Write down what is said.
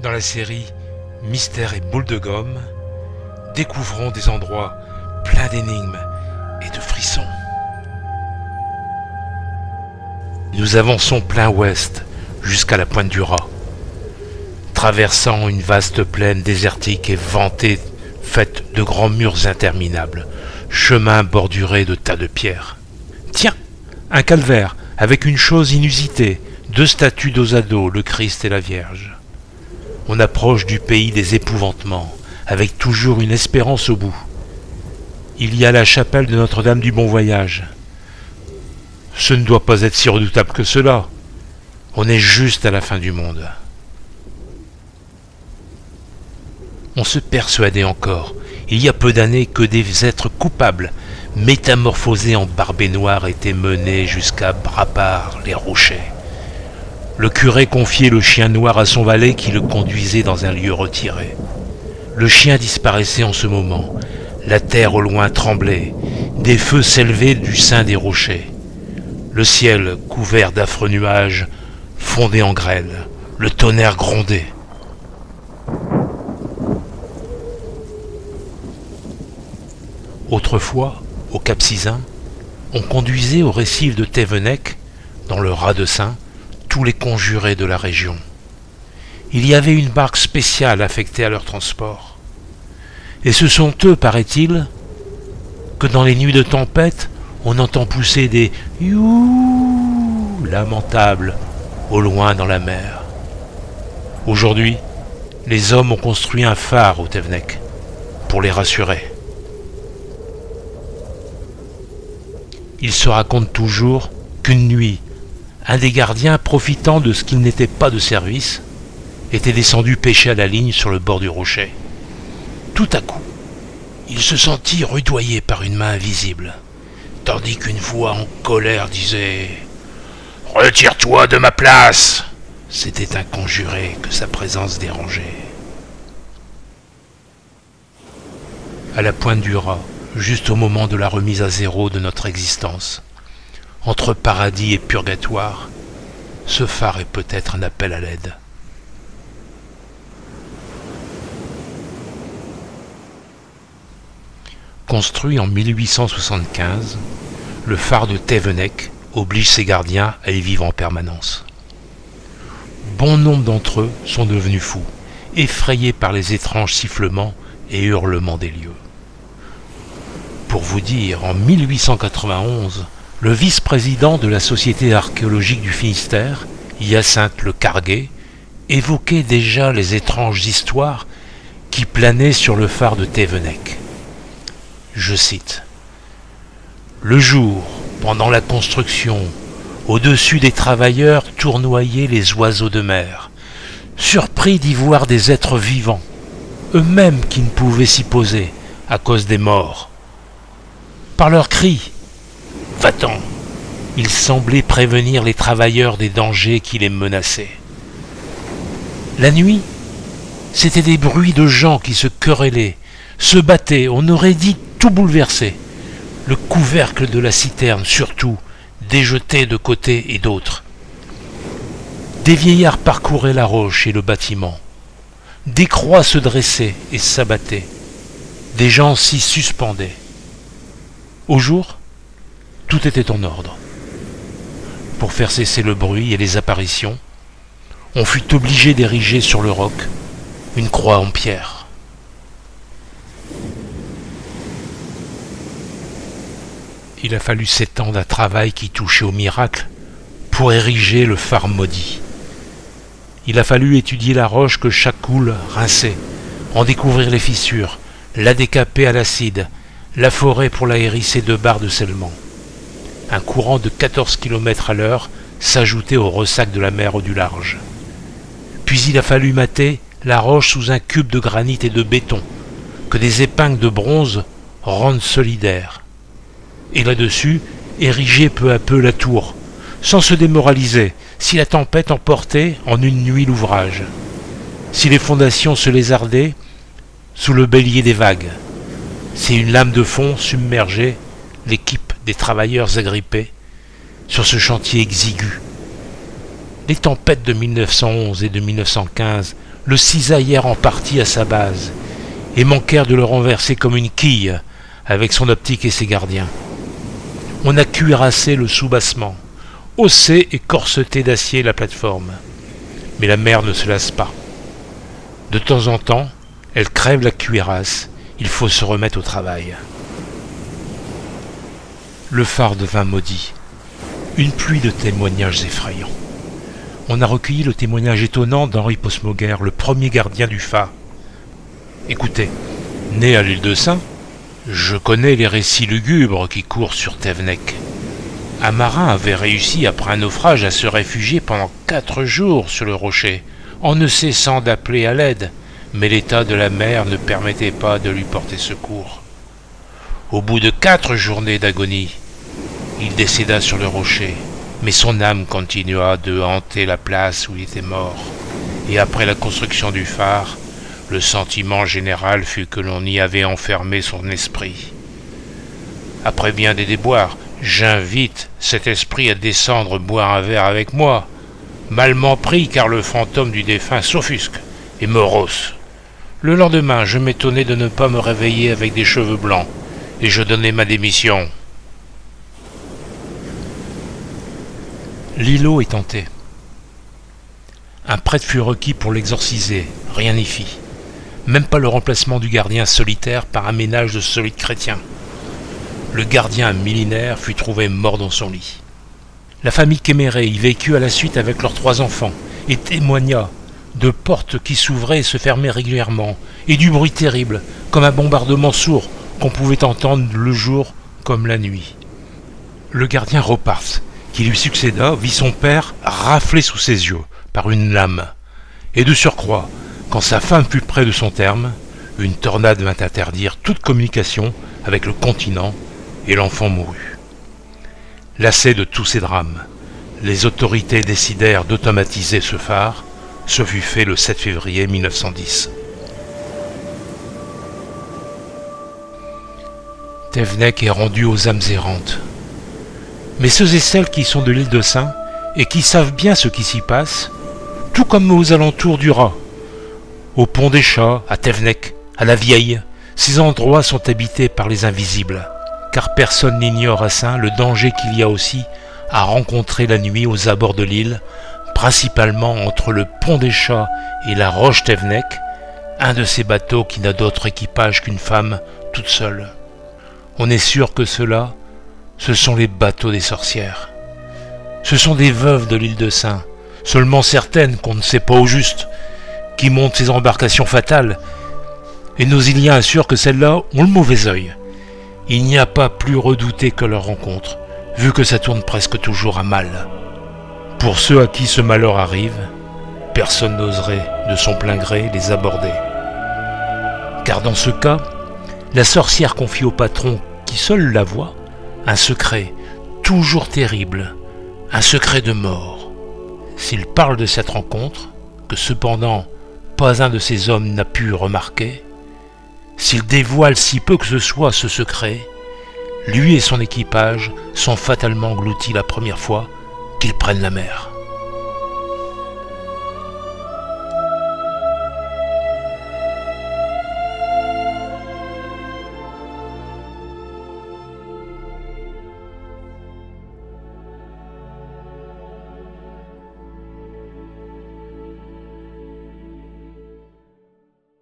Dans la série Mystère et boule de gomme, découvrons des endroits pleins d'énigmes et de frissons. Nous avançons plein ouest jusqu'à la pointe du Raz, traversant une vaste plaine désertique et ventée faite de grands murs interminables, chemins bordurés de tas de pierres. Tiens, un calvaire avec une chose inusitée, 2 statues dos à dos, le Christ et la Vierge. On approche du pays des épouvantements, avec toujours une espérance au bout. Il y a la chapelle de Notre-Dame du Bon Voyage. Ce ne doit pas être si redoutable que cela. On est juste à la fin du monde. On se persuadait encore, il y a peu d'années, que des êtres coupables, métamorphosés en barbets noirs, étaient menés jusqu'à Brapart, les rochers. Le curé confiait le chien noir à son valet qui le conduisait dans un lieu retiré. Le chien disparaissait en ce moment. La terre au loin tremblait. Des feux s'élevaient du sein des rochers. Le ciel, couvert d'affreux nuages, fondait en grêle. Le tonnerre grondait. Autrefois, au Cap Sizun, on conduisait au récif de Thévenec, dans le Raz de Sein, tous les conjurés de la région. Il y avait une barque spéciale affectée à leur transport. Et ce sont eux, paraît-il, que dans les nuits de tempête, on entend pousser des « youh » lamentables au loin dans la mer. Aujourd'hui, les hommes ont construit un phare au Thévenec pour les rassurer. Il se raconte toujours qu'une nuit, un des gardiens, profitant de ce qu'il n'était pas de service, était descendu pêcher à la ligne sur le bord du rocher. Tout à coup, il se sentit rudoyé par une main invisible, tandis qu'une voix en colère disait « Retire-toi de ma place !» C'était un conjuré que sa présence dérangeait. À la pointe du Raz, juste au moment de la remise à zéro de notre existence, entre paradis et purgatoire, ce phare est peut-être un appel à l'aide. Construit en 1875, le phare de Thévenec oblige ses gardiens à y vivre en permanence. Bon nombre d'entre eux sont devenus fous, effrayés par les étranges sifflements et hurlements des lieux. Pour vous dire, en 1891, le vice-président de la Société archéologique du Finistère, Hyacinthe Le Carguet, évoquait déjà les étranges histoires qui planaient sur le phare de Thévenec. Je cite : « Le jour, pendant la construction, au-dessus des travailleurs tournoyaient les oiseaux de mer, surpris d'y voir des êtres vivants, eux-mêmes qui ne pouvaient s'y poser à cause des morts. Par leurs cris, va-t'en, ils semblaient prévenir les travailleurs des dangers qui les menaçaient. La nuit, c'étaient des bruits de gens qui se querellaient, se battaient, on aurait dit tout bouleversé. Le couvercle de la citerne, surtout, déjeté de côté et d'autre. Des vieillards parcouraient la roche et le bâtiment. Des croix se dressaient et s'abattaient. Des gens s'y suspendaient. Au jour, tout était en ordre. Pour faire cesser le bruit et les apparitions, on fut obligé d'ériger sur le roc une croix en pierre. Il a fallu 7 ans d'un travail qui touchait au miracle pour ériger le phare maudit. Il a fallu étudier la roche que chaque houle rinçait, en découvrir les fissures, la décaper à l'acide, la forer pour la hérisser de barres de scellement. Un courant de 14 km à l'heure s'ajoutait au ressac de la mer au du large. Puis il a fallu mater la roche sous un cube de granit et de béton, que des épingles de bronze rendent solidaire. Et là-dessus, ériger peu à peu la tour, sans se démoraliser, si la tempête emportait en une nuit l'ouvrage, si les fondations se lézardaient sous le bélier des vagues, si une lame de fond submergeait l'équipe des travailleurs agrippés sur ce chantier exigu. Les tempêtes de 1911 et de 1915 le cisaillèrent en partie à sa base et manquèrent de le renverser comme une quille avec son optique et ses gardiens. On a cuirassé le soubassement, haussé et corseté d'acier la plateforme. Mais la mer ne se lasse pas. De temps en temps, elle crève la cuirasse, il faut se remettre au travail. Le phare devint maudit. Une pluie de témoignages effrayants. On a recueilli le témoignage étonnant d'Henri Posmoguer, le premier gardien du phare. Écoutez, né à l'île de Sein, je connais les récits lugubres qui courent sur Thévenec. Un marin avait réussi après un naufrage à se réfugier pendant 4 jours sur le rocher, en ne cessant d'appeler à l'aide, mais l'état de la mer ne permettait pas de lui porter secours. Au bout de 4 journées d'agonie, il décéda sur le rocher, mais son âme continua de hanter la place où il était mort. Et après la construction du phare, le sentiment général fut que l'on y avait enfermé son esprit. Après bien des déboires, j'invite cet esprit à descendre boire un verre avec moi, malement pris car le fantôme du défunt s'offusque et me rosse. Le lendemain, je m'étonnais de ne pas me réveiller avec des cheveux blancs, et je donnai ma démission. L'îlot est tenté. Un prêtre fut requis pour l'exorciser, rien n'y fit. Même pas le remplacement du gardien solitaire par un ménage de solides chrétiens. Le gardien millénaire fut trouvé mort dans son lit. La famille Kéméré y vécut à la suite avec leurs 3 enfants et témoigna de portes qui s'ouvraient et se fermaient régulièrement et du bruit terrible, comme un bombardement sourd qu'on pouvait entendre le jour comme la nuit. Le gardien Ropars, qui lui succéda, vit son père raflé sous ses yeux par une lame. Et de surcroît, quand sa femme fut près de son terme, une tornade vint interdire toute communication avec le continent et l'enfant mourut. Lassés de tous ces drames, les autorités décidèrent d'automatiser ce phare. Ce fut fait le 7 février 1910. Thévenec est rendu aux âmes errantes. Mais ceux et celles qui sont de l'île de Sein et qui savent bien ce qui s'y passe, tout comme aux alentours du Raz, au Pont des Chats, à Thévenec, à la Vieille, ces endroits sont habités par les invisibles, car personne n'ignore à Sein le danger qu'il y a aussi à rencontrer la nuit aux abords de l'île, principalement entre le Pont des Chats et la Roche Thévenec, un de ces bateaux qui n'a d'autre équipage qu'une femme toute seule. On est sûr que ceux-là, ce sont les bateaux des sorcières. Ce sont des veuves de l'île de Sein, seulement certaines qu'on ne sait pas au juste, qui montent ces embarcations fatales, et nos Iliens assurent que celles-là ont le mauvais œil. Il n'y a pas plus redouté que leur rencontre, vu que ça tourne presque toujours à mal. Pour ceux à qui ce malheur arrive, personne n'oserait de son plein gré les aborder. Car dans ce cas, la sorcière confie au patron, qui seul la voit, un secret toujours terrible, un secret de mort. S'il parle de cette rencontre, que cependant pas un de ces hommes n'a pu remarquer, s'il dévoile si peu que ce soit ce secret, lui et son équipage sont fatalement engloutis la première fois qu'ils prennent la mer.